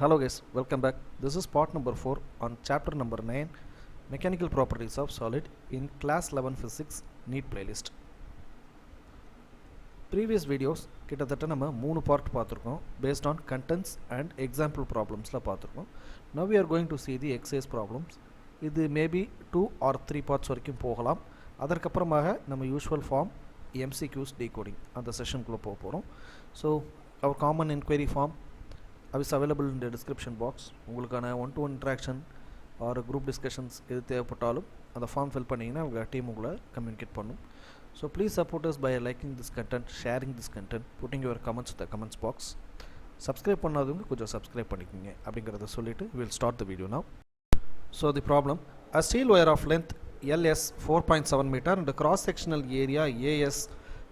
Hello guys, welcome back. This is part number 4 on chapter number 9 Mechanical Properties of Solid in class 11 Physics NEET playlist. Previous videos கிட்டத்தட்ட நம்ம 3 part பார்த்திருக்கோம் based on contents and example problemsல பார்த்திருக்கோம். Now we are going to see the exercise problems. இது maybe 2 or 3 parts வரைக்கும் போகலாம். அதற்கு அப்புறமாக நம்ம usual form MCQs decoding அந்த செஷனுக்குள்ள போக போறோம். So our common inquiry form is available in the description box. உங்களுக்கான one to one interaction or group discussions எது தேவைப்பட்டாலும் அந்த ஃபார்ம் ஃபில் பண்ணிங்கன்னா உங்கள் டீம் உங்களை கம்யூனிகேட் பண்ணும். So please support us by liking this content, sharing this content, putting your comments the comments box. Subscribe பண்ணாதவங்க கொஞ்சம் சப்ஸ்கிரைப் பண்ணிக்கோங்க அப்படிங்கிறத சொல்லிவிட்டு will start the video now. So the problem, a steel wire of length LS 4.7 meter and cross sectional area AS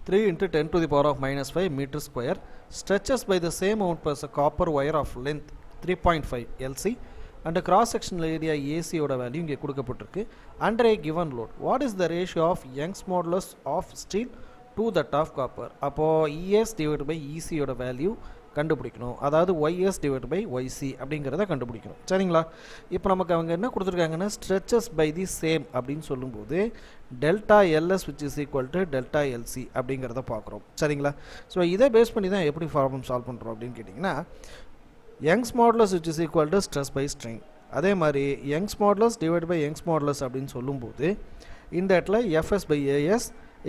3 into 10 to the power of minus 5 meter square stretches by the same amount as a copper wire of length 3.5 LC and a cross sectional area AC oda value இங்கே கொடுக்கப்பட்டிருக்கு under a given load. What is the ratio of Young's modulus of steel to that of copper? அப்போ ES divided by EC oda value கண்டுபிடிக்கணும், அதாவது YS divided by YC அப்படிங்கிறத கண்டுபிடிக்கணும். சரிங்களா? இப்போ நமக்கு அவங்க என்ன கொடுத்துருக்காங்கன்னா stretches by the same அப்படின்னு சொல்லும்போது delta LS which is equal to delta LC அப்படிங்கிறத பார்க்குறோம். சரிங்களா? ஸோ இதை பேஸ் பண்ணி தான் எப்படி ப்ராப்ளம் சால்வ் பண்ணுறோம் அப்படின்னு கேட்டிங்கன்னா, Young's modulus which is equal to stress by strain, அதே மாதிரி Young's modulus divided by Young's modulus அப்படின்னு சொல்லும்போது இந்த இடத்துல FS by AS,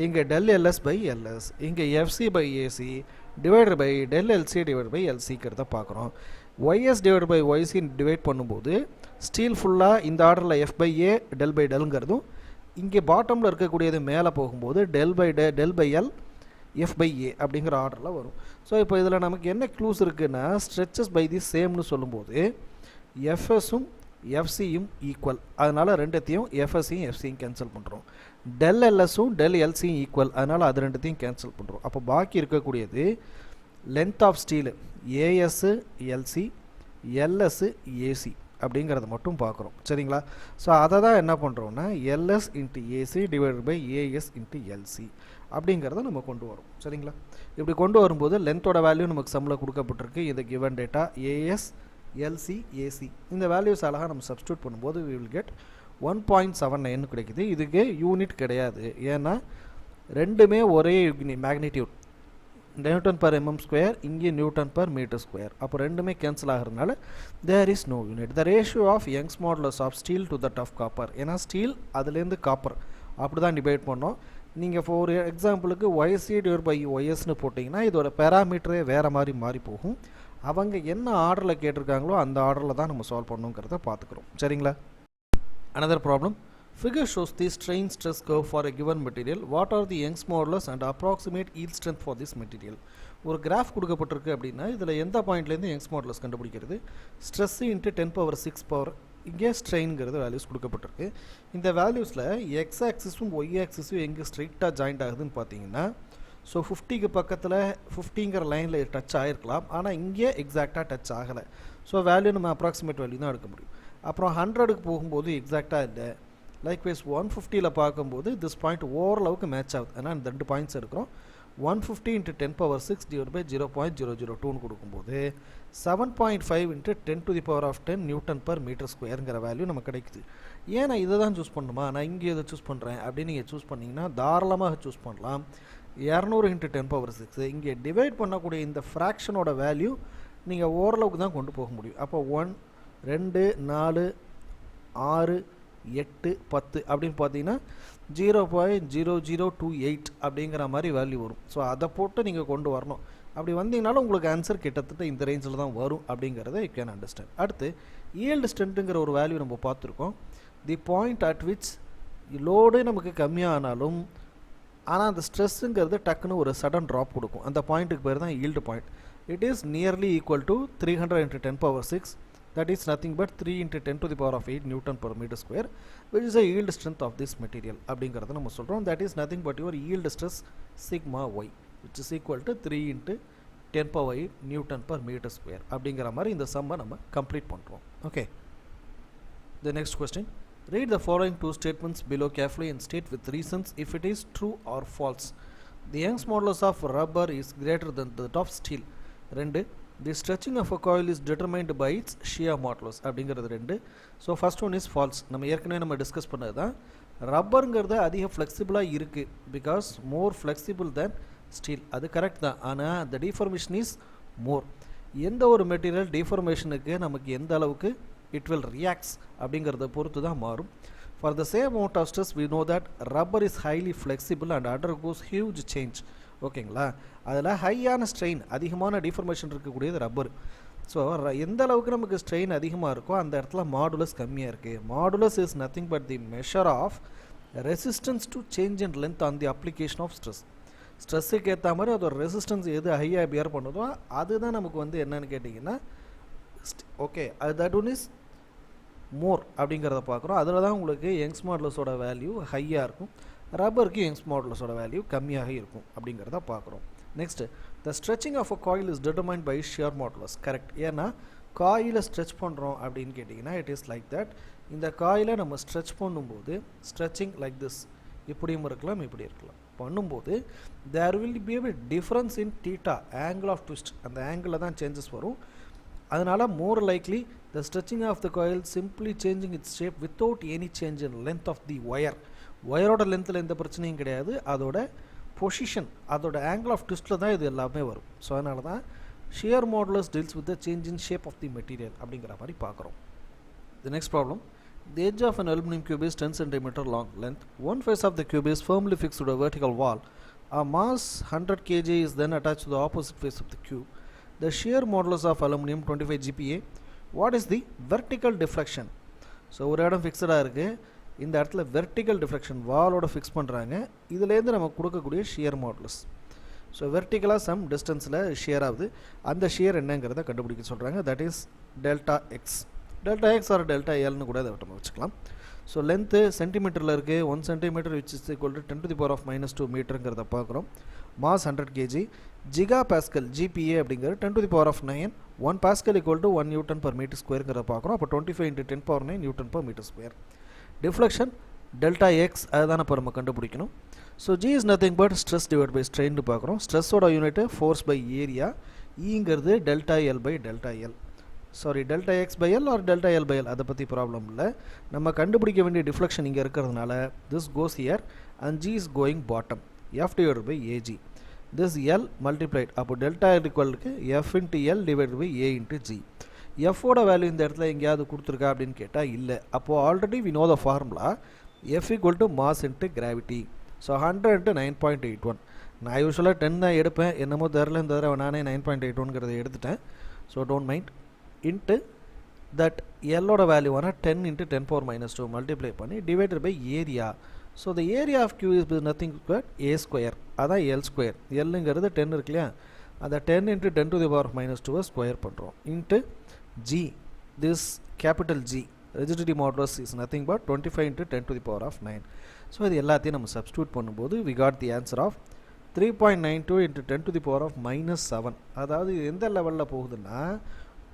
இங்கே del LS by LS, இங்கே FC by AC divided by del LC divided by LCங்கிறத பார்க்குறோம். YS divided by YC divide பண்ணும்போது ஸ்டீல் ஃபுல்லாக இந்த ஆர்டரில் F by A del by delங்கிறதும் இங்கே பாட்டமில் இருக்கக்கூடியது மேலே போகும்போது del by L F by A அப்படிங்கிற ஆர்டரில் வரும். ஸோ இப்போ இதில் நமக்கு என்ன க்ளூஸ் இருக்குன்னா ஸ்ட்ரெச்சஸ் பை தி சேம்னு சொல்லும்போது எஃப்எஸும் எஃப்சியும் ஈக்குவல், அதனால் ரெண்டுத்தையும் எஃப்எஸ்சியும் எஃப்சியும் கேன்சல் பண்ணுறோம். டெல் எல்எஸும் டெல் எல்சியும் ஈக்குவல், அதனால் அது ரெண்டுத்தையும் கேன்சல் பண்ணுறோம். அப்போ பாக்கி இருக்கக்கூடியது length of steel AS LC LS AC அப்படிங்கிறத மட்டும் பார்க்குறோம். சரிங்களா? ஸோ அதை தான் என்ன பண்ணுறோன்னா LS into AC divided by AS into LC அப்படிங்கிறத நம்ம கொண்டு வரோம். சரிங்களா? இப்படி கொண்டு வரும்போது லென்த்தோட வேல்யூ நமக்கு சம்மில் கொடுக்கப்பட்டிருக்கு. இது given data as LC AC, இந்த வேல்யூஸ் அழகாக நம்ம சப்ஸ்டியூட் பண்ணும்போது we will get 1.79 கிடைக்குது. இதுக்கு யூனிட் கிடையாது, ஏன்னா ரெண்டுமே ஒரே magnitude, newton per mm square, இங்கே நியூட்டன் பர் மீட்டர் ஸ்கொயர். அப்போ ரெண்டுமே கேன்சல் ஆகிறதுனால there is no unit. The ratio of Young's modulus of steel to that of copper, ஏன்னா ஸ்டீல் அதுலேருந்து காப்பர் அப்படி தான் டிவைட் பண்ணோம். நீங்கள் ஃபார் எக்ஸாம்பிளுக்கு YC டிவைட் பை YSன்னு போட்டிங்கன்னா இதோட பேராமீட்டரே வேறு மாதிரி மாறி போகும். அவங்க என்ன ஆர்டரில் கேட்டிருக்காங்களோ அந்த ஆர்டரில் தான் நம்ம சால்வ் பண்ணுங்கிறத பார்த்துக்கிறோம். சரிங்களா? another problem, figure shows the strain stress curve for a given material. What are the Young's modulus and approximate yield strength for this material? ஒரு கிராஃப் கொடுக்கப்பட்டிருக்கு அப்படின்னா இதில் எந்த பாயிண்ட்லேருந்து யங்ஸ் மாடுலஸ் கண்டுபிடிக்கிறது? ஸ்ட்ரெஸ் இன்ட்டு 10⁶ பவர், இங்கே ஸ்ட்ரெயின்ங்கிறது வேல்யூஸ் கொடுக்கப்பட்டிருக்கு. இந்த வேல்யூஸில் எக்ஸ் ஆக்சிஸும் ஒய் ஆக்சிஸும் எங்கே ஸ்ட்ரைட்டாக ஜாயிண்ட் ஆகுதுன்னு பார்த்தீங்கன்னா, ஸோ 50க்கு பக்கத்தில் 50ங்கிற லைனில் டச் ஆகிருக்கலாம், ஆனால் இங்கே எக்ஸாக்டாக டச் ஆகலை. ஸோ வேல்யூ நம்ம அப்ராக்சிமேட் வேல்யூ தான் எடுக்க முடியும். அப்புறம் 100க்கு போகும்போது எக்ஸாக்டாக இல்லை. லைக்வைஸ் 150ல் பார்க்கும்போது திஸ் பாயிண்ட் ஓரளவுக்கு மேட்ச் ஆகுது, ஆனால் இந்த 2 பாயிண்ட்ஸ் எடுக்கிறோம். 150 இன்ட்டு 10⁶ டிவைட் பை 0.002ன்னு கொடுக்கும்போது 7.5 into 10 to the power of 10 newton per metre ஸ்கொயருங்கிற வேல்யூ நமக்கு கிடைக்குது. ஏன் நான் இதை தான் சூஸ் பண்ணணுமா, நான் இங்கே இதை சூஸ் பண்ணுறேன் அப்படின்னு நீங்கள் சூஸ் பண்ணிங்கன்னா தாராளமாக சூஸ் பண்ணலாம். 200 இன்ட்டு 10⁶, இங்கே டிவைட் பண்ணக்கூடிய இந்த ஃப்ராக்ஷனோட வேல்யூ நீங்கள் ஓரளவுக்கு தான் கொண்டு போக முடியும். அப்போ 1 2 4 6 8 10 அப்படின்னு பார்த்தீங்கன்னா 0.0028 அப்படிங்கிற மாதிரி வேல்யூ வரும். ஸோ அதை போட்டு நீங்கள் கொண்டு வரணும். அப்படி வந்தீங்கனாலும் உங்களுக்கு ஆன்சர் கிட்டத்தட்ட இந்த ரேஞ்சில் தான் வரும் அப்படிங்கிறத யூ கேன் அண்டர்ஸ்டாண்ட். அடுத்து ஈல்டு ஸ்ட்ரென்த்துங்கிற ஒரு வேல்யூ நம்ம பார்த்துருக்கோம். The point at which load நமக்கு கம்மியானாலும் ஆனால் அந்த ஸ்ட்ரெஸ்ஸுங்கிறது டக்குன்னு ஒரு சடன் ட்ராப் கொடுக்கும். அந்த பாயிண்ட்டுக்கு பேர் தான் yield point. It is nearly equal to 300 into 10⁶, that is nothing but 3 into 10 to the power of 8 Newton per meter square, which is the yield strength of this material அப்படிங்கிறத நம்ம சொல்கிறோம். that is nothing but your yield stress sigma y, which is equal to 3 into 10⁸ Newton per meter square அப்படிங்கிற மாதிரி இந்த சம்மை நம்ம complete பண்ணுறோம். Okay, the next question, read the following 2 statements below carefully and state with reasons if it is true or false. The Young's modulus of rubber is greater than that of steel. 2 the stretching of a coil is determined by its shear modulus அப்படிங்கிறது ரெண்டு. So first one is false. நம்ம ஏற்கனவே நம்ம discuss பண்ணது தான். ரப்பருங்கிறது அதிக ஃப்ளெக்சிபிளாக இருக்குது, because more flexible than steel. அது கரெக்ட் தான். ஆனால் the deformation is more. எந்த ஒரு மெட்டீரியல் டிஃபார்மேஷனுக்கு நமக்கு எந்த அளவுக்கு it will reacts அப்படிங்கிறத பொறுத்து தான் மாறும். For the same amount of stress, we know that rubber is highly flexible and undergoes huge change. ஓகேங்களா? அதில் ஹையான ஸ்ட்ரெயின், அதிகமான டிஃபார்மேஷன் இருக்கக்கூடியது ரப்பர். ஸோ எந்த அளவுக்கு நமக்கு ஸ்ட்ரெயின் அதிகமாக இருக்கோ அந்த இடத்துல மாடுலஸ் கம்மியாக இருக்குது. Modulus is nothing but the measure of resistance to change and length on the application of stress. ஸ்ட்ரெஸ்ஸுக்கு ஏற்ற மாதிரி அதோட ரெசிஸ்டன்ஸ் எது ஹையாக பியர் பண்ணுதோ அதுதான் நமக்கு வந்து என்னன்னு கேட்டிங்கன்னா ஓகே அது தட் ஒன் இஸ் மோர் அப்படிங்கிறத பார்க்குறோம். அதில் தான் உங்களுக்கு யங்ஸ் மாடுலஸோட வேல்யூ ஹையாக இருக்கும், ரப்பருக்கு யங்ஸ் மாடுலஸோட வேல்யூ கம்மியாக இருக்கும் அப்படிங்கிறத பார்க்குறோம். Next, the stretching of a coil is determined by shear modulus. Correct. ஏன்னா காயிலை ஸ்ட்ரெச் பண்ணுறோம் அப்படின்னு கேட்டிங்கன்னா இட் இஸ் லைக் தட். இந்த காயிலை நம்ம ஸ்ட்ரெச் பண்ணும்போது ஸ்ட்ரெச்சிங் லைக் திஸ், இப்படியும் இருக்கலாம் இப்படி இருக்கலாம். பண்ணும்போது there will be a difference in theta, angle of twist. அந்த ஆங்கிளில் தான் சேஞ்சஸ் வரும். அதனால் more likely the stretching of the coil simply changing its shape without any change in length of the wire. ஒயரோட லென்த்தில் எந்த பிரச்சனையும் கிடையாது, அதோட பொசிஷன், அதோட ஆங்கிள் ஆஃப் ட்விஸ்ட்டில் தான் இது எல்லாமே வரும். ஸோ அதனால தான் shear modulus deals with the change in shape of the material அப்படிங்கிற மாதிரி பார்க்குறோம். The next problem, the edge of an aluminum cube is 10 cm long length. One face of the cube is firmly fixed to a vertical wall. A mass 100 kg is then attached to the opposite face of the cube. The shear modulus of aluminum 25 GPa. What is the vertical deflection? So ஒரு இடம் ஃபிக்ஸடாக இருக்குது, இந்த இடத்துல vertical deflection வாலோட fix பண்ணுறாங்க. இதுலேருந்து நமக்கு கொடுக்கக்கூடிய shear modulus. So வெர்டிக்கலாக சம் டிஸ்டன்ஸில் ஷியர் ஆகுது, அந்த ஷியர் என்னங்கிறத கண்டுபிடிக்க சொல்கிறாங்க. That is delta X. Delta X or delta எல்னு கூட அதை நம்ம வச்சுக்கலாம். ஸோ லென்த்து சென்டிமீட்டரில் இருக்குது, 1 cm which is equal to 10 to the power of -2 மீட்டருங்கிறத பார்க்குறோம். Mass 100 kg. Giga pascal GPa அப்படிங்கிறது 10 to the power of 9. 1 Pascal equal to 1 Newton per meter squareங்கிறத பார்க்குறோம். அப்போ 25 × 10 power 9 Newton per meter square. Deflection delta X அதுதான் இப்போ நம்ம கண்டுபிடிக்கணும். So G is nothing but stress divide by ஸ்ட்ரெயின்னு பார்க்குறோம். ஸ்ட்ரெஸ்ஸோட யூனிட்டு ஃபோர்ஸ் பை ஏரியா. ஈங்கிறது delta L by delta L. Sorry delta X by L or delta L by L, அதை பற்றி ப்ராப்ளம் இல்லை. நம்ம கண்டுபிடிக்க வேண்டிய டிஃப்ளெக்ஷன் இங்கே இருக்கிறதுனால this goes here and G is going bottom. F divide by AG. This L multiplied, அப்போ delta ஈக்குவலுக்கு F into L divide by A into G. எஃபோட வேல்யூ இந்த இடத்துல எங்கேயாவது கொடுத்துருக்கா அப்படின்னு கேட்டால் இல்லை. அப்போது already we know the formula F equal to mass into gravity. So 100 × 9.81. நான் யூஸ்வலாக 10 தான் எடுப்பேன், என்னமோ தெரில இந்த தடவை நானே 9.81ங்கிறத எடுத்துட்டேன். So don't mind. Into that எல்லோட வேல்யூவான 10 × 10 power -2 மல்டிப்ளை பண்ணி divided by area. So the area of Q is nothing but A square, அதான் எல் ஸ்கொயர். எல்லுங்கிறது 10 இருக்கு இல்லையா, அதை 10 × 10 to the power -2 ஸ்கொயர் பண்ணுறோம். Into G, this capital G rigidity modulus is nothing but 25 × 10 to the power of 9. So இது எல்லாத்தையும் நம்ம substitute பண்ணும்போது we got the answer of 3.92 × 10 to the power of -7. அதாவது இது எந்த லெவலில் போகுதுன்னா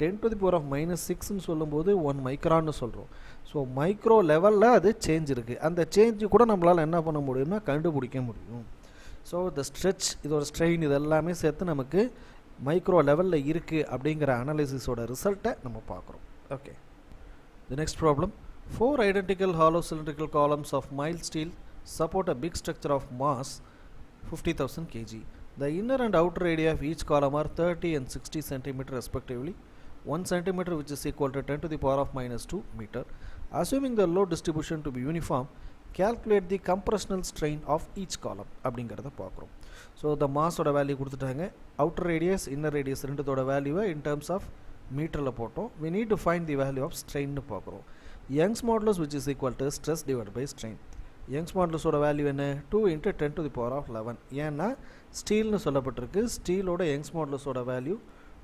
10 to the power of -6ன்னு சொல்லும்போது 1 மைக்ரான்னு சொல்கிறோம். ஸோ மைக்ரோ லெவலில் அது சேஞ்ச் இருக்குது. அந்த சேஞ்சு கூட நம்மளால் என்ன பண்ண முடியும்னா கண்டுபிடிக்க முடியும். ஸோ இந்த ஸ்ட்ரெச், இதோட ஸ்ட்ரெயின், இது எல்லாமே சேர்த்து நமக்கு மைக்ரோ லெவலில் இருக்குது அப்படிங்கிற அனாலிசிஸோட ரிசல்ட்டை நம்ம பார்க்குறோம். Okay, the next problem, 4 identical hollow cylindrical columns of mild steel support a big structure of mass 50,000 kg. The inner and outer area of each column are 30 and 60 cm respectively. 1 cm which is equal to 10 to the power of -2 meter. Assuming the load distribution to be uniform, calculate the compressional strain of each column அப்படிங்கிறத பார்க்குறோம். So the மாஸோட value கொடுத்துட்டாங்க, outer radius inner radius ரெண்டுத்தோட வேல்யூவை in terms of மீட்டரில் போட்டோம். we need to find the value of strainன்னு பார்க்குறோம். Young's modulus which is equal to stress divided by strain. Young's மாடுலஸோட value என்ன, 2 × 10 to the power of 11. ஏன்னா ஸ்டீல்னு சொல்லப்பட்டிருக்கு. ஸ்டீலோட யங்ஸ் மாடுலஸோட value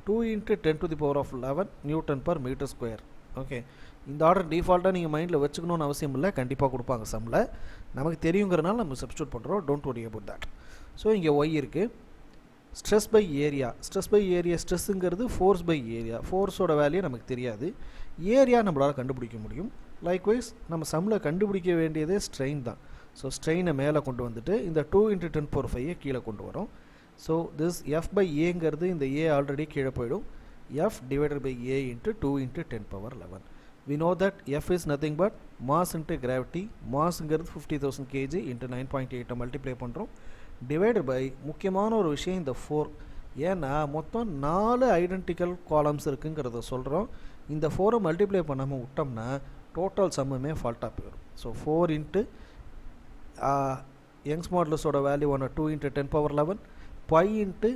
2 × 10 to the power of 11 Newton per meter square. Okay, இந்த order டிஃபால்ட்டாக நீங்கள் மைண்டில் வச்சுக்கணும்னு அவசியம் இல்லை, கண்டிப்பாக கொடுப்பாங்க சம்மில். நமக்கு தெரியுங்கிறனால நம்ம சப்ஸ்டியூட் பண்ணுறோம். Don't worry about that. So இங்கே ஒய் இருக்குது. Stress by area. Stress by area, ஸ்ட்ரெஸ்ஸுங்கிறது ஃபோர்ஸ் பை ஏரியா. ஃபோர்ஸோட வேல்யூ நமக்கு தெரியாது, ஏரியா நம்மளால் கண்டுபிடிக்க முடியும். லைக்வைஸ் நம்ம சம்மில் கண்டுபிடிக்க வேண்டியதே ஸ்ட்ரெயின் தான். ஸோ ஸ்ட்ரெயினை மேலே கொண்டு வந்துட்டு இந்த 2 × 10⁵ கீழே கொண்டு வரோம். ஸோ திஸ் எஃப் பை ஏங்கிறது இந்த ஏ ஆல்ரெடி கீழே போயிடும். F divided by A into 2 into 10 power 11. We know that F is nothing but mass into gravity. Mass இங்கிறது 50,000 kg into 9.8 multiply பண்ணுறோம் divided by முக்கியமான ஒரு விஷயம் இந்த 4 ஏன்னா மொத்தம் 4 ஐடென்டிக்கல் காலம்ஸ் இருக்குங்கிறத சொல்கிறோம் இந்த 4 மல்டிப்ளை பண்ணாமல் விட்டோம்னா டோட்டல் சம்முமே ஃபால்ட்டாக போயிடும் ஸோ 4 இன்ட்டு யங்ஸ் மாடுலஸோட value 2 into 10 power 11 pi into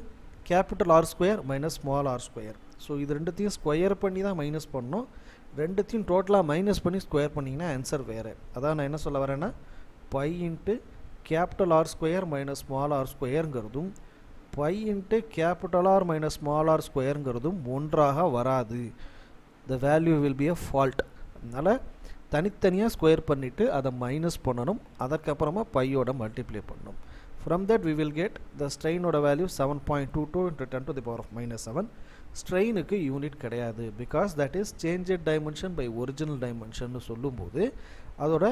capital R square minus small r square so இது ரெண்டுத்தையும் ஸ்கொயர் பண்ணி தான் மைனஸ் பண்ணணும் ரெண்டுத்தையும் டோட்டலாக மைனஸ் பண்ணி ஸ்கொயர் பண்ணிங்கன்னா ஆன்சர் வேறு அதான் நான் என்ன சொல்ல வரேன்னா pi into capital R square minus small r squareங்கிறதும் pi into capital R minus small r squareங்கிறதும் ஒன்றாக வராது the value will be a fault அதனால் தனித்தனியாக ஸ்கொயர் பண்ணிவிட்டு அதை மைனஸ் பண்ணணும் அதற்கப்புறமா பையோட மல்டிப்ளை பண்ணணும் from that we will get the strain oda value 7.22 into 10 to the power of minus 7 strain க்கு யூனிட் கிடையாது because that is changed dimension by original dimension னு சொல்லும்போது அதோட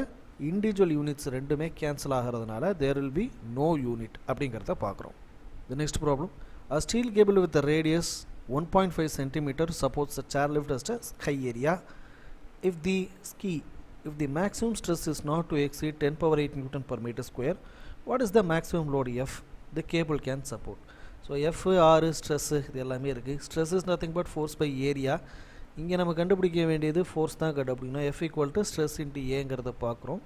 இண்டிவிஜுவல் யூனிட்ஸ் ரெண்டுமே கேன்சல் ஆகிறதுனால there will be no unit அப்படிங்கிறத பார்க்குறோம் the next problem a steel cable with a radius 1.5 cm supports a chairlift as a sky area if the maximum stress is not to exceed 10 power 8 Newton per meter square what is the maximum load F the cable can support so F R stress இது எல்லாமே இருக்கு stress is nothing but force by area இங்க நம்ம கண்டுபிடிக்க வேண்டியது force தான் கண்டுபிடிக்கணும் F equal to stress into A ங்கறத பார்க்கறோம்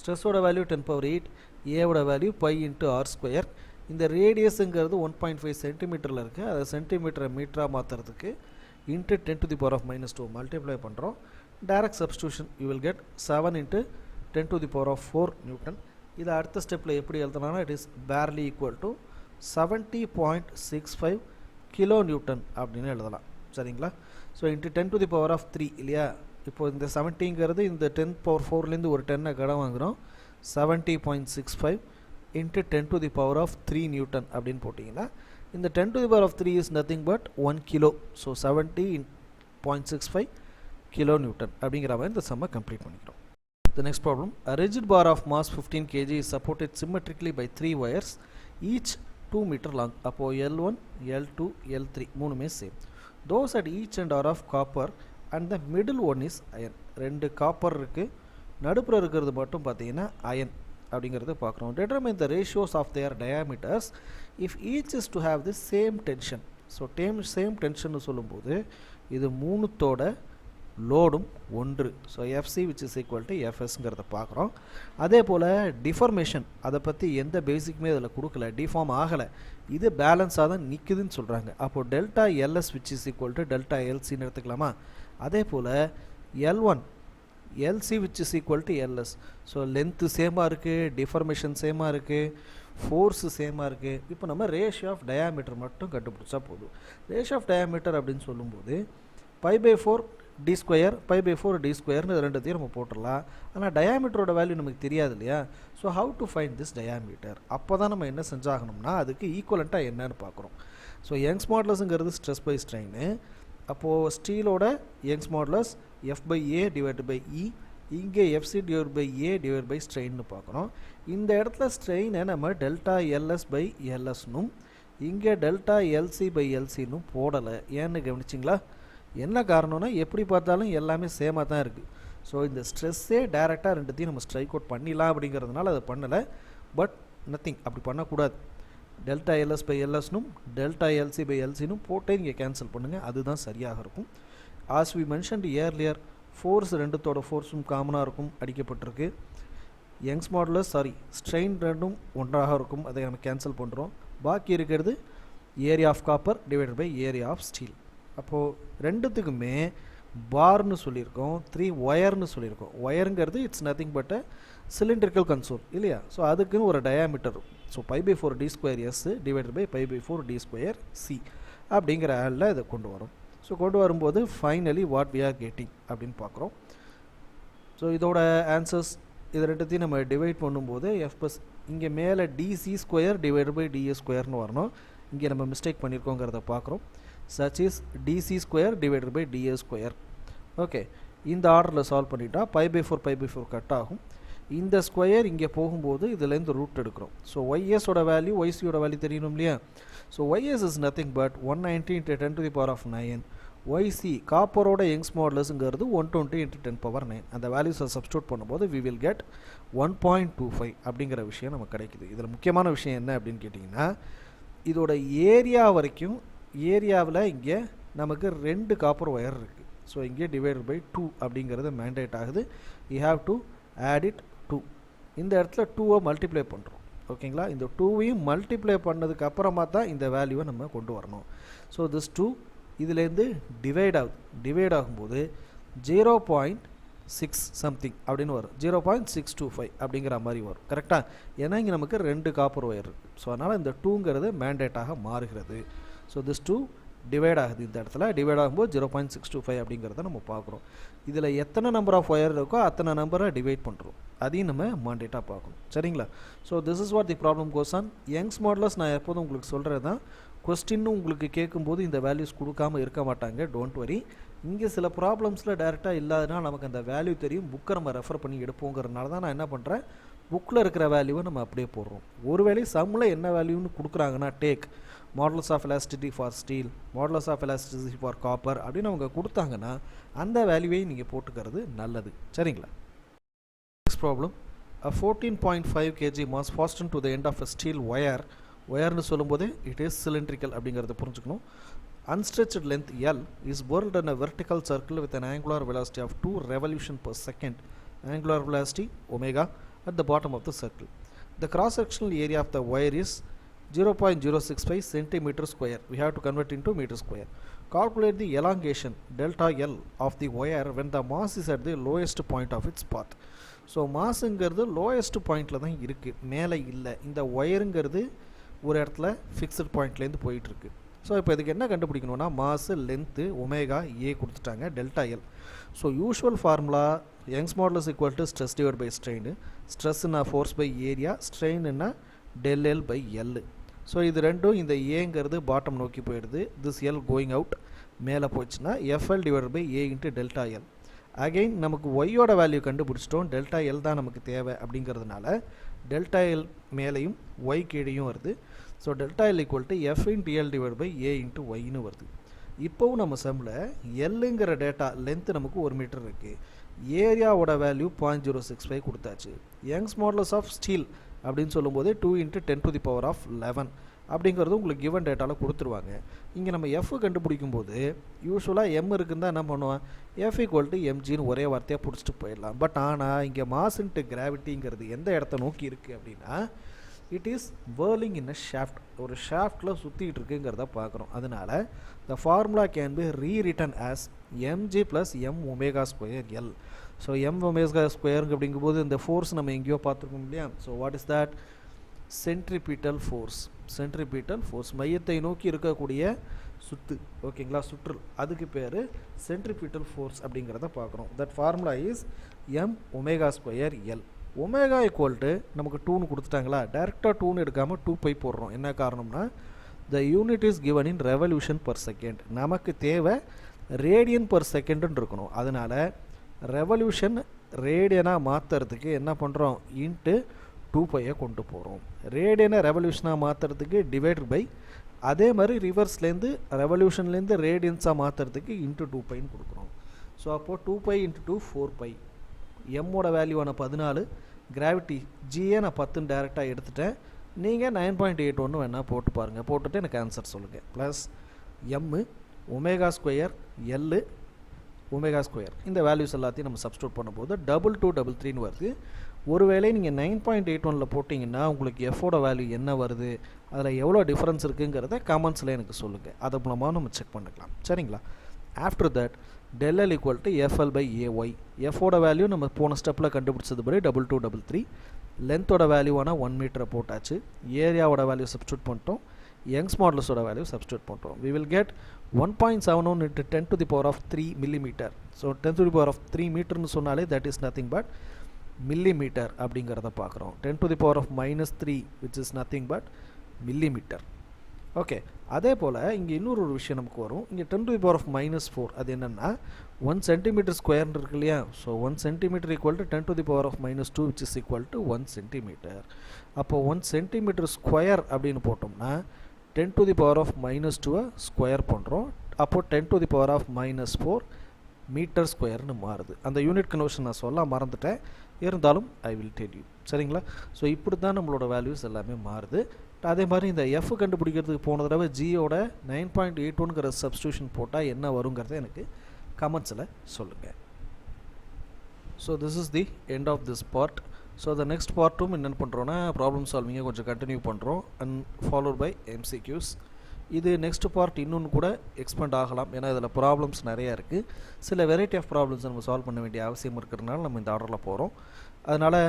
stress ஓட வேல்யூ 10 power 8 A ஓட value pi into R square இந்த radius ங்கிறது 1.5 சென்டிமீட்டர்ல இருக்கு அத சென்டிமீட்டரை மீட்டரா மாத்துறதுக்கு into 10 to the power of minus 2 multiply பண்றோம் direct substitution you will get 7 into 10 to the power of 4 Newton இது அடுத்த ஸ்டெப்ல எப்படி எழுதலாம்னா it is barely equal to 70.65 kilo Newton அப்படினு எழுதலாம் சரிங்களா so into 10 to the power of 3 இல்லையா இப்போ இந்த 70 ங்கிறது இந்த 10 power 4 ல இருந்து ஒரு 10 கடன் வாங்குறோம் 70.65 into 10 to the power of 3 Newton அப்படினு போடிங்கனா இந்த 10 to the power of 3 is nothing but 1 kilo so 70.65 kilo newton அப்படிங்கற மாதிரி இந்த சம்ம கம்ப்ளீட் பண்ணிக்கிறோம் the next problem a rigid bar of mass 15 kg is supported symmetrically by 3 wires each 2 meter long அப்போ L1 L2 L3 மூணுமே same those at each end are of copper and the middle one is iron ரெண்டு copper இருக்கு நடுப்புற இருக்குறது மட்டும் பாத்தீங்கன்னா iron அப்படிங்கறது பார்க்கறோம் determine the ratios of their diameters if each is to have the same tension so same tension னு சொல்லும்போது இது மூணுத்தோட லோடும் ஒன்று so FC which is equal to எஃப்எஸ்ங்கிறத பார்க்குறோம் அதே போல் டிஃபார்மேஷன் அதை பற்றி எந்த பேசிக்குமே இதில் கொடுக்கல டிஃபார்ம் ஆகலை இது பேலன்ஸாக தான் நிற்குதுன்னு சொல்கிறாங்க அப்போது delta LS which is equal to delta எல்சின்னு எடுத்துக்கலாமா அதே போல் L1 LC which is equal to LS so length சேமாக இருக்குது டிஃபார்மேஷன் சேமாக இருக்குது ஃபோர்ஸு சேமாக இருக்குது இப்போ நம்ம ரேஷியோ ஆஃப் டயாமீட்டர் மட்டும் கண்டுபிடிச்சா போதும் ரேஷியோ ஆஃப் டயாமீட்டர் அப்படின்னு சொல்லும்போது π/4 d ஸ்கொயர் π/4 d ஸ்கொயர்னு ரெண்டுத்தையும் நம்ம போட்டுடலாம் ஆனால் டயாமீட்டரோட வேல்யூ நமக்கு தெரியாது இல்லையா so how to find this diameter அப்போ தான் நம்ம என்ன செஞ்சாகணும்னா அதுக்கு ஈக்குவலண்ட்டாக என்னன்னு பார்க்குறோம் ஸோ யங்ஸ் மாடுலஸுங்கிறது ஸ்ட்ரெஸ் பை ஸ்ட்ரெயின் அப்போது ஸ்டீலோட Young's modulus F/A divided by E இங்கே FC divide by A divide by ஸ்ட்ரெயின்னு பார்க்குறோம் இந்த இடத்துல ஸ்ட்ரெயினை நம்ம டெல்டா எல்எஸ் பை எல்எஸ்னும் இங்கே டெல்டா எல்சி பை எல்சின்னும் போடலை ஏன்னு கவனிச்சிங்களா என்ன காரணம்னா எப்படி பார்த்தாலும் எல்லாமே சேமாக தான் இருக்குது ஸோ இந்த ஸ்ட்ரெஸ்ஸே டைரெக்டாக ரெண்டுத்தையும் நம்ம ஸ்ட்ரைக் அவுட் பண்ணிடலாம் அப்படிங்கிறதுனால அதை பண்ணலை பட் நத்திங் அப்படி பண்ணக்கூடாது டெல்டா எல்எஸ் பை எல்எஸ்னும் டெல்டா எல்சி பை எல்சினும் போட்டே நீங்கள் கேன்சல் பண்ணுங்கள் அதுதான் சரியாக இருக்கும் as we mentioned earlier force ரெண்டுத்தோட ஃபோர்ஸும் காமனாக இருக்கும் அடிக்கப்பட்டிருக்கு யங்ஸ் மாடுலஸ் ஸ்ட்ரெயின் ரெண்டும் ஒன்றாக இருக்கும் அதை நம்ம கேன்சல் பண்ணுறோம் பாக்கி இருக்கிறது area of copper divided by area of steel அப்போது ரெண்டுத்துக்குமே பார்னு சொல்லியிருக்கோம் 3 ஒயர்னு சொல்லியிருக்கோம் ஒயருங்கிறது it's nothing but a cylindrical console இல்லையா ஸோ அதுக்குன்னு ஒரு diameter so π/4 d square S divided by π/4 d square C அப்படிங்கிற ஆளில் இதை கொண்டு வரும் ஸோ கொண்டு வரும்போது finally what we are getting அப்படின்னு பார்க்குறோம் ஸோ இதோட ஆன்சர்ஸ் இது ரெண்டுத்தையும் நம்ம டிவைட் பண்ணும்போது எஃப் ப்ளஸ் இங்கே மேலே DC square divided by DA ஸ்கொயர்னு வரணும் இங்கே நம்ம மிஸ்டேக் பண்ணியிருக்கோங்கிறத பார்க்குறோம் such is dc square divided by da square okay இந்த ஆர்டரில் சால்வ் பண்ணிட்டா π/4 கட் ஆகும் இந்த ஸ்கொயர் இங்கே போகும்போது இதுலேருந்து ரூட் எடுக்கிறோம் ஸோ ஒய்எஸ் ஓட வேல்யூ ஒய்சியோட வேல்யூ தெரியணும் இல்லையா so YS is nothing but 190 into 10 to the power of 9 YC காப்பரோட யங்ஸ் மாடுலஸ்ங்கிறது 120 into 10 power 9. அந்த வேல்யூஸை சப்ஸ்டியூட் பண்ணும்போது we will get 1.25 அப்படிங்கிற விஷயம் நமக்கு கிடைக்குது. இதில் முக்கியமான விஷயம் என்ன அப்படின்னு கேட்டிங்கன்னா, இதோட ஏரியா வரைக்கும் ஏரியாவில் இங்கே நமக்கு 2 காப்பர் ஒயர் இருக்குது. ஸோ இங்கே டிவைடட் பை 2 அப்படிங்கிறது மேண்டேட் ஆகுது. You have to add it 2. இந்த இடத்துல 2-ஐ மல்டிப்ளை பண்ணுறோம். ஓகேங்களா, இந்த 2வையும் மல்டிப்ளை பண்ணதுக்கு அப்புறமா தான் இந்த வேல்யூவை நம்ம கொண்டு வரணும். ஸோ திஸ் 2 இதுலேருந்து டிவைட் ஆகும்போது 0.6 சம்திங் அப்படின்னு வரும். 0.625 அப்படிங்கிற மாதிரி வரும். கரெக்டாக, ஏன்னா இங்கே நமக்கு 2 காப்பர் ஒயர் இருக்குது. ஸோ அதனால் இந்த 2ங்கிறது மேண்டேட்டாக மாறுகிறது. ஸோ திஸ் 2 டிவைட் ஆகுது. இந்த இடத்துல டிவைட் ஆகும்போது 0.625 அப்படிங்கிறத நம்ம பார்க்குறோம். இதில் எத்தனை நம்பர் ஆஃப் ஒயர் இருக்கோ அத்தனை நம்பரை டிவைட் பண்ணுறோம். அதையும் நம்ம மாண்டேட்டாக பார்க்கணும். சரிங்களா? So this is what the problem goes on. Young's modulus நான் எப்போதும் உங்களுக்கு சொல்கிறது தான், கொஸ்டின்னு உங்களுக்கு கேட்கும்போது இந்த வேல்யூஸ் கொடுக்காமல் இருக்க மாட்டாங்க. Don't worry. இங்கே சில ப்ராப்ளம்ஸில் டேரெக்டாக இல்லாதனா நமக்கு அந்த வேல்யூ தெரியும். புக்கை நம்ம ரெஃபர் பண்ணி எடுப்போங்கிறதுனால தான் நான் என்ன பண்ணுறேன், புக்கில் இருக்கிற வேல்யூவை நம்ம அப்படியே போடுறோம். ஒருவேளை சம்மில் என்ன வேல்யூன்னு கொடுக்குறாங்கன்னா, take modulus of elasticity for steel, modulus of elasticity for copper அப்படின்னு அவங்க கொடுத்தாங்கன்னா அந்த வேல்யூவை நீங்கள் போட்டுக்கிறது நல்லது. சரிங்களா? Next problem. A 14.5 kg mass fastened to the end of a steel wire. ஒயர்னு சொல்லும்போது இட் இஸ் சிலிண்ட்ரிக்கல் அப்படிங்கிறத புரிஞ்சுக்கணும். Unstretched length L is whirled in a vertical circle with an angular velocity of 2 revolution per second. Angular velocity omega at the bottom of the circle. The cross-sectional area of the wire is 0.065 centimeter square. We have to convert into meter square. Calculate the elongation delta L of the wire when the mass is at the lowest point of its path. So மாஸுங்கிறது lowest பாயிண்டில் தான் இருக்குது, மேலே இல்லை. இந்த ஒயருங்கிறது ஒரு இடத்துல fixed பாயிண்ட்லேருந்து போயிட்டுருக்கு. ஸோ இப்போ இதுக்கு என்ன கண்டுபிடிக்கணும்னா, மாஸு லென்த்து ஒமேகா ஏ கொடுத்துட்டாங்க, delta L. So usual formula Young's modulus equal to stress divide by strain. ஸ்ட்ரெஸ்னா ஃபோர்ஸ் பை ஏரியா, ஸ்ட்ரெயின்னா del L by L. So இது ரெண்டும், இந்த ஏங்கிறது பாட்டம் நோக்கி போயிடுது, திஸ் எல் கோயிங் அவுட் மேலே போச்சுன்னா FL divide by A into delta L. Again நமக்கு ஒய்யோட வேல்யூ கண்டுபிடிச்சிட்டோம், டெல்டா எல் தான் நமக்கு தேவை அப்படிங்கிறதுனால டெல்டா எல் மேலேயும் ஒய் கீழேயும் வருது. So delta L equal to F into L divide by A into ஒய்னு வருது. இப்போவும் நம்ம சம்மில் எல்லுங்கிற டேட்டா லென்த்து நமக்கு 1 மீட்டர் இருக்குது, ஏரியாவோட வேல்யூ 0.065 கொடுத்தாச்சு. யங்ஸ் மாடுலஸ் ஆஃப் ஸ்டீல் அப்படின்னு சொல்லும்போது 2 × 10⁻11 அப்படிங்கிறது உங்களுக்கு கிவன் டேட்டாவில் கொடுத்துருவாங்க. இங்கே நம்ம எஃப் கண்டுபிடிக்கும் போது யூஸ்வலாக எம் இருக்குன்னு தான் என்ன பண்ணுவோம், எஃப் ஈக்குவல் டு எம்ஜின்னு ஒரே வார்த்தையாக பிடிச்சிட்டு போயிடலாம். பட் ஆனால் இங்கே மாஸ் இன்ட்டு கிராவிட்டிங்கிறது எந்த இடத்த நோக்கி இருக்குது அப்படின்னா, it is whirling in a shaft, ஒரு ஷாஃப்டில் சுற்றிக்கிட்டு இருக்குங்கிறத பார்க்குறோம். அதனால் the formula can be rewritten as MG plus M omega square L. So M omega ஸ்கொயருங்க அப்படிங்கும்போது இந்த ஃபோர்ஸ் நம்ம எங்கேயோ பார்த்துருக்கோம் இல்லையா. So what is that? Centripetal force. Centripetal force மையத்தை நோக்கி இருக்கக்கூடிய சுத்து, ஓகேங்களா, சுற்றல், அதுக்கு பேர் சென்ட்ரிபீட்டல் ஃபோர்ஸ் அப்படிங்கிறத பார்க்குறோம். That formula is M omega square L. Omega equal to நமக்கு 2ன்னு கொடுத்துட்டாங்களா, டேரெக்டாக 2ன்னு எடுக்காமல் 2π போடுறோம். என்ன காரணம்னா, the unit is given in revolution per second. நமக்கு தேவை ரேடியன் பர் செகண்டுன்னு இருக்கணும். அதனால் ரெவல்யூஷன் ரேடியனாக மாற்றுறதுக்கு என்ன பண்ணுறோம், இன்ட்டு 2π கொண்டு போகிறோம். ரேடியனை ரெவல்யூஷனாக மாற்றுறதுக்கு டிவைடர் பை, அதே மாதிரி ரிவர்ஸ்லேருந்து ரெவல்யூஷன்லேருந்து ரேடியன்ஸாக மாற்றுறதுக்கு இன்ட்டு 2πன்னு கொடுக்குறோம். ஸோ அப்போது 2π × 2 4π. எம்மோட வேல்யூவான 14, கிராவிட்டி ஜிஏ நான் 10 டேரெக்டாக எடுத்துட்டேன். நீங்கள் 9.81 வேணால் போட்டு பாருங்கள், போட்டுட்டு எனக்கு ஆன்சர் சொல்லுங்கள். ப்ளஸ் எம்மு ஒமேகா ஸ்கொயர் எல்லு ஒமேகா ஸ்கொயர், இந்த வேல்யூஸ் எல்லாத்தையும் நம்ம சப்ஸ்டியூட் பண்ணும்போது 2233 வருது. ஒருவேளை நீங்கள் 9.81 போட்டிங்கன்னா உங்களுக்கு எஃபோட வேல்யூ என்ன வருது, அதில் எவ்வளோ டிஃப்ரென்ஸ் இருக்குங்கிறத கமெண்ட்ஸில் எனக்கு சொல்லுங்கள். அது மூலமாக நம்ம செக் பண்ணிக்கலாம். சரிங்களா? After that del L equal to FL by AY. எஃபோட வேல்யூ நம்ம போன ஸ்டெப்பில் கண்டுபிடிச்சதுபடி 2233. லென்த்தோட வேல்யூவான 1 மீட்டரை போட்டாச்சு. ஏரியாவோட வேல்யூ சப்ஸ்டியூட் பண்ணிட்டோம். யங்ஸ் மாடுலஸோட வேல்யூ சப்ஸ்டியூட் பண்ணுறோம். we will get 1.71 × 10⁻3 millimeter. So 10⁻3 மீட்டர்னு சொன்னாலே that is nothing but millimeter அப்படிங்கிறத பார்க்குறோம். 10⁻³ which is nothing but millimeter. Okay, அதே போல் இங்கே இன்னொரு விஷயம் நமக்கு வரும். இங்கே 10⁻⁻4 அது என்னென்னா 1 centimeter ஸ்கொயர்னு இருக்கு இல்லையா. So 1 centimeter equal to 10⁻2 which is equal to 1 centimeter. அப்போ 1 centimeter ஸ்கொயர் அப்படின்னு போட்டோம்னா 10⁻2 ஸ்கொயர் பண்ணுறோம். அப்போ 10 to the power of -4 metre ஸ்கொயர்னு மாறுது. அந்த யூனிட் கன்வர்ஷன் நான் சொல்ல மறந்துட்டேன், இருந்தாலும் ஐ வில் டெல் யூ. சரிங்களா? ஸோ இப்படி தான் நம்மளோட வேல்யூஸ் எல்லாமே மாறுது. அதே மாதிரி இந்த எஃப் கண்டுபிடிக்கிறதுக்கு போன தடவை ஜியோட 9.81ங்கிற சப்ஸ்டியூஷன் போட்டால் என்ன வருங்கிறத எனக்கு கமெண்ட்ஸில் சொல்லுங்கள். So this is the end of this part. So the next பார்ட்டும் என்னென்னு பண்ணுறோன்னா ப்ராப்ளம் சால்விங்கை கொஞ்சம் கண்டினியூ பண்ணுறோம் அண்ட் ஃபாலோட் பை எம்சிக்யூஸ். இது நெக்ஸ்ட் பார்ட் இன்னொன்று கூட எக்ஸ்பெண்ட் ஆகலாம், ஏன்னா இதில் ப்ராப்ளம்ஸ் நிறையா இருக்குது. சில வெரைட்டி ஆஃப் ப்ராப்ளம்ஸ் நம்ம சால்வ் பண்ண வேண்டிய அவசியம் இருக்கிறதுனால நம்ம இந்த ஆர்டரில் போகிறோம். அதனால்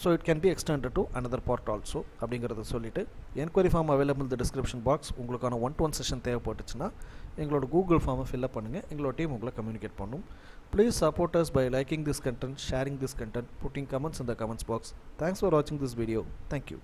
so it can be extended to another part also அப்படிங்கிறத சொல்லிவிட்டு, enquiry form available the description box. உங்களுக்கான 1-to-1 செஷன் தேவைப்பட்டுச்சுன்னா எங்களோட கூகுள் ஃபார்மை ஃபில்அப் பண்ணுங்கள், எங்களோட டீம் உங்களை கம்யூனிகேட் பண்ணும். Please support us by liking this content, sharing this content, putting comments in the comments box. Thanks for watching this video. Thank you.